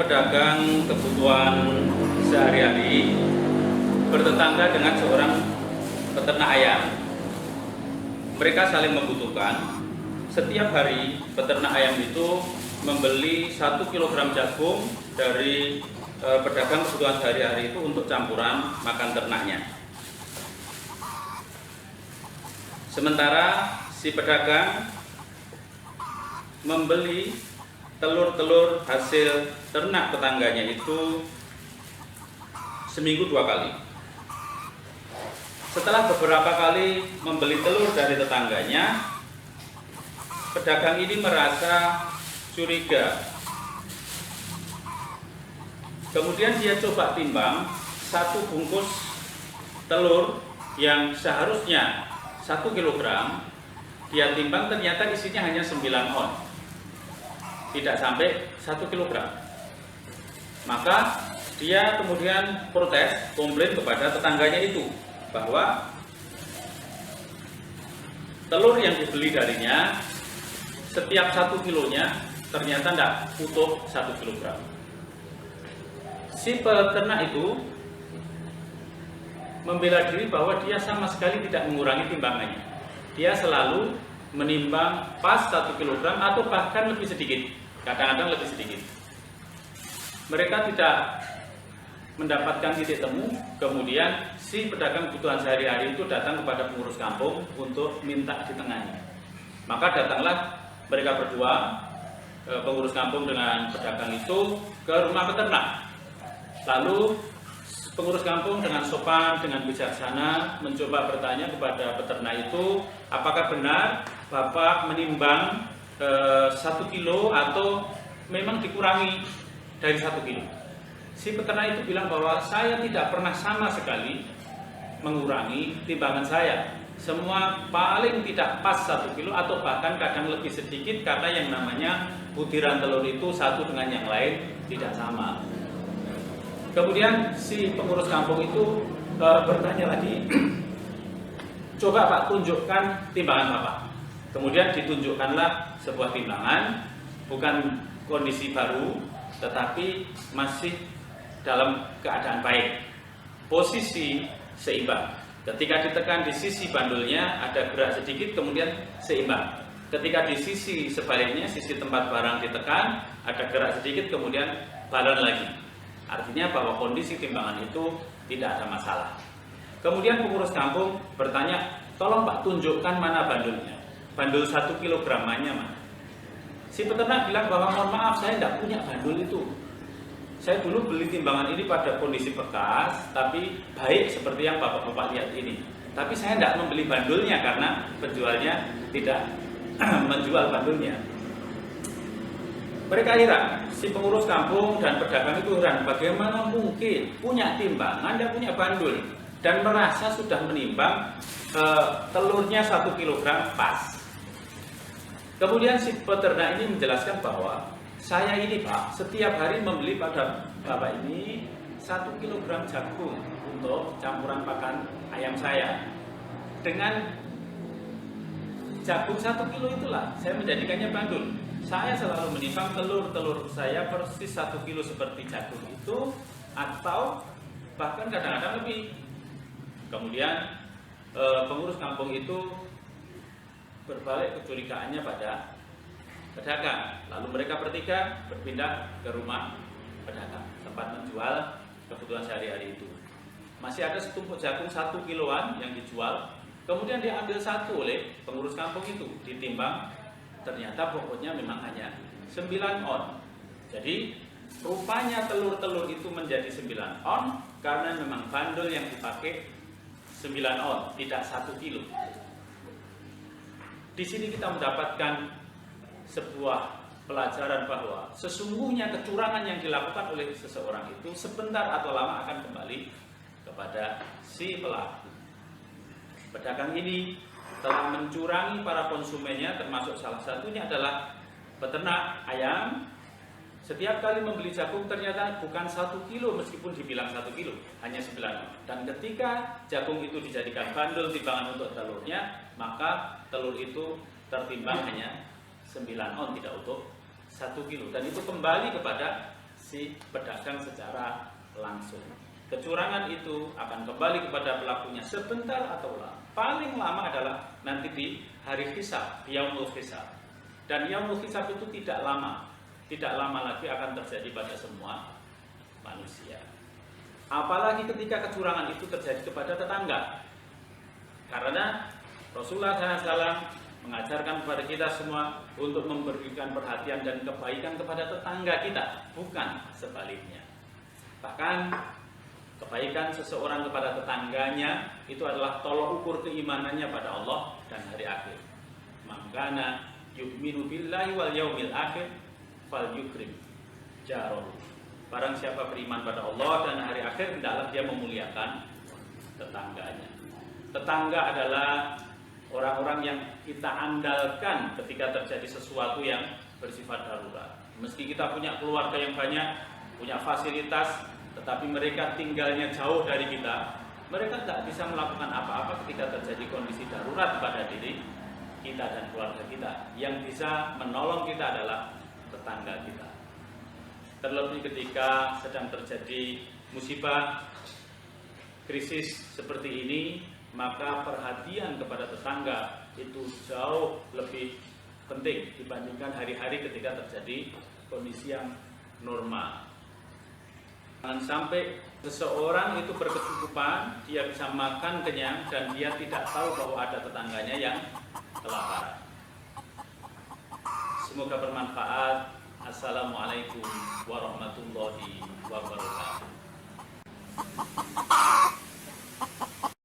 pedagang kebutuhan sehari-hari bertetangga dengan seorang peternak ayam. Mereka saling membutuhkan. Setiap hari peternak ayam itu membeli 1 kilogram jagung dari pedagang kebutuhan sehari-hari itu untuk campuran makan ternaknya. Sementara si pedagang membeli telur-telur hasil ternak tetangganya itu seminggu 2 kali. Setelah beberapa kali membeli telur dari tetangganya, pedagang ini merasa curiga. Kemudian dia coba timbang 1 bungkus telur yang seharusnya 1 kilogram, dia timbang ternyata isinya hanya 9 on. Tidak sampai 1 kilogram. Maka dia kemudian protes, komplain kepada tetangganya itu bahwa telur yang dibeli darinya setiap 1 kilonya ternyata tidak utuh 1 kilogram. Si peternak itu membela diri bahwa dia sama sekali tidak mengurangi timbangannya. Dia selalu menimbang pas 1 kilogram atau bahkan lebih sedikit. Kadang-kadang lebih sedikit. Mereka tidak mendapatkan titik temu, kemudian si pedagang kebutuhan sehari-hari itu datang kepada pengurus kampung untuk minta ditengahi. Maka datanglah mereka berdua, pengurus kampung dengan pedagang itu, ke rumah peternak. Lalu pengurus kampung dengan sopan, dengan bijaksana mencoba bertanya kepada peternak itu, apakah benar Bapak menimbang 1 kilo atau memang dikurangi dari 1 kilo. Si peternak itu bilang bahwa saya tidak pernah sama sekali mengurangi timbangan saya. Semua paling tidak pas 1 kilo atau bahkan kadang lebih sedikit karena yang namanya butiran telur itu satu dengan yang lain tidak sama. Kemudian si pengurus kampung itu bertanya lagi, coba Pak tunjukkan timbangan Bapak. Kemudian ditunjukkanlah sebuah timbangan, bukan kondisi baru, tetapi masih dalam keadaan baik. Posisi seimbang. Ketika ditekan di sisi bandulnya ada gerak sedikit, kemudian seimbang. Ketika di sisi sebaliknya, sisi tempat barang ditekan, ada gerak sedikit, kemudian balon lagi. Artinya bahwa kondisi timbangan itu tidak ada masalah. Kemudian pengurus kampung bertanya, tolong Pak tunjukkan mana bandulnya. Bandul 1 kilogramnya mana? Si peternak bilang bahwa mohon maaf saya tidak punya bandul itu. Saya dulu beli timbangan ini pada kondisi bekas, tapi baik seperti yang Bapak-Bapak lihat ini. Tapi saya tidak membeli bandulnya karena penjualnya tidak menjual bandulnya. Mereka heran, si pengurus kampung dan pedagang itu heran, bagaimana mungkin punya timbangan dan punya bandul dan merasa sudah menimbang telurnya 1 kilogram pas. Kemudian si peternak ini menjelaskan bahwa saya ini Pak, setiap hari membeli pada Bapak ini 1 kilogram jagung untuk campuran pakan ayam saya. Dengan jagung 1 kilo itulah saya menjadikannya bandul. Saya selalu menimbang telur-telur saya persis 1 kilo seperti jagung itu, atau bahkan kadang-kadang lebih. Kemudian pengurus kampung itu berbalik kecurigaannya pada pedagang. Lalu mereka bertiga berpindah ke rumah pedagang, tempat menjual kebutuhan sehari-hari itu. Masih ada setumpuk jagung 1 kiloan yang dijual. Kemudian diambil satu oleh pengurus kampung itu, ditimbang, ternyata pokoknya memang hanya 9 on. Jadi rupanya telur-telur itu menjadi 9 on karena memang bandul yang dipakai 9 on, tidak 1 kilo. Di sini kita mendapatkan sebuah pelajaran bahwa sesungguhnya kecurangan yang dilakukan oleh seseorang itu sebentar atau lama akan kembali kepada si pelaku. Pedagang ini telah mencurangi para konsumennya, termasuk salah satunya adalah peternak ayam. Setiap kali membeli jagung ternyata bukan 1 kilo meskipun dibilang 1 kilo, hanya 9 on. Dan ketika jagung itu dijadikan bandul timbangan untuk telurnya, maka telur itu tertimbang hanya 9 on, tidak utuh 1 kilo. Dan itu kembali kepada si pedagang secara langsung. Kecurangan itu akan kembali kepada pelakunya sebentar atau lama. Paling lama adalah nanti di hari hisab, yaumul hisab. Dan yaumul hisab itu tidak lama lagi akan terjadi pada semua manusia. Apalagi ketika kecurangan itu terjadi kepada tetangga. Karena Rasulullah SAW mengajarkan kepada kita semua untuk memberikan perhatian dan kebaikan kepada tetangga kita, bukan sebaliknya. Bahkan kebaikan seseorang kepada tetangganya itu adalah tolok ukur keimanannya pada Allah dan hari akhir. Mangkana yu'minu billahi wal yaumil akhir fal yukrim jarahu. Barang siapa beriman pada Allah dan hari akhir, hendaklah dia memuliakan tetangganya. Tetangga adalah orang-orang yang kita andalkan ketika terjadi sesuatu yang bersifat darurat. Meski kita punya keluarga yang banyak, punya fasilitas, tetapi mereka tinggalnya jauh dari kita, mereka tidak bisa melakukan apa-apa ketika terjadi kondisi darurat pada diri kita dan keluarga kita. Yang bisa menolong kita adalah tetangga kita. Terlebih ketika sedang terjadi musibah, krisis seperti ini, maka perhatian kepada tetangga itu jauh lebih penting dibandingkan hari-hari ketika terjadi kondisi yang normal. Jangan sampai seseorang itu berkecukupan, dia bisa makan kenyang dan dia tidak tahu bahwa ada tetangganya yang kelaparan. Semoga bermanfaat. Assalamualaikum warahmatullahi wabarakatuh.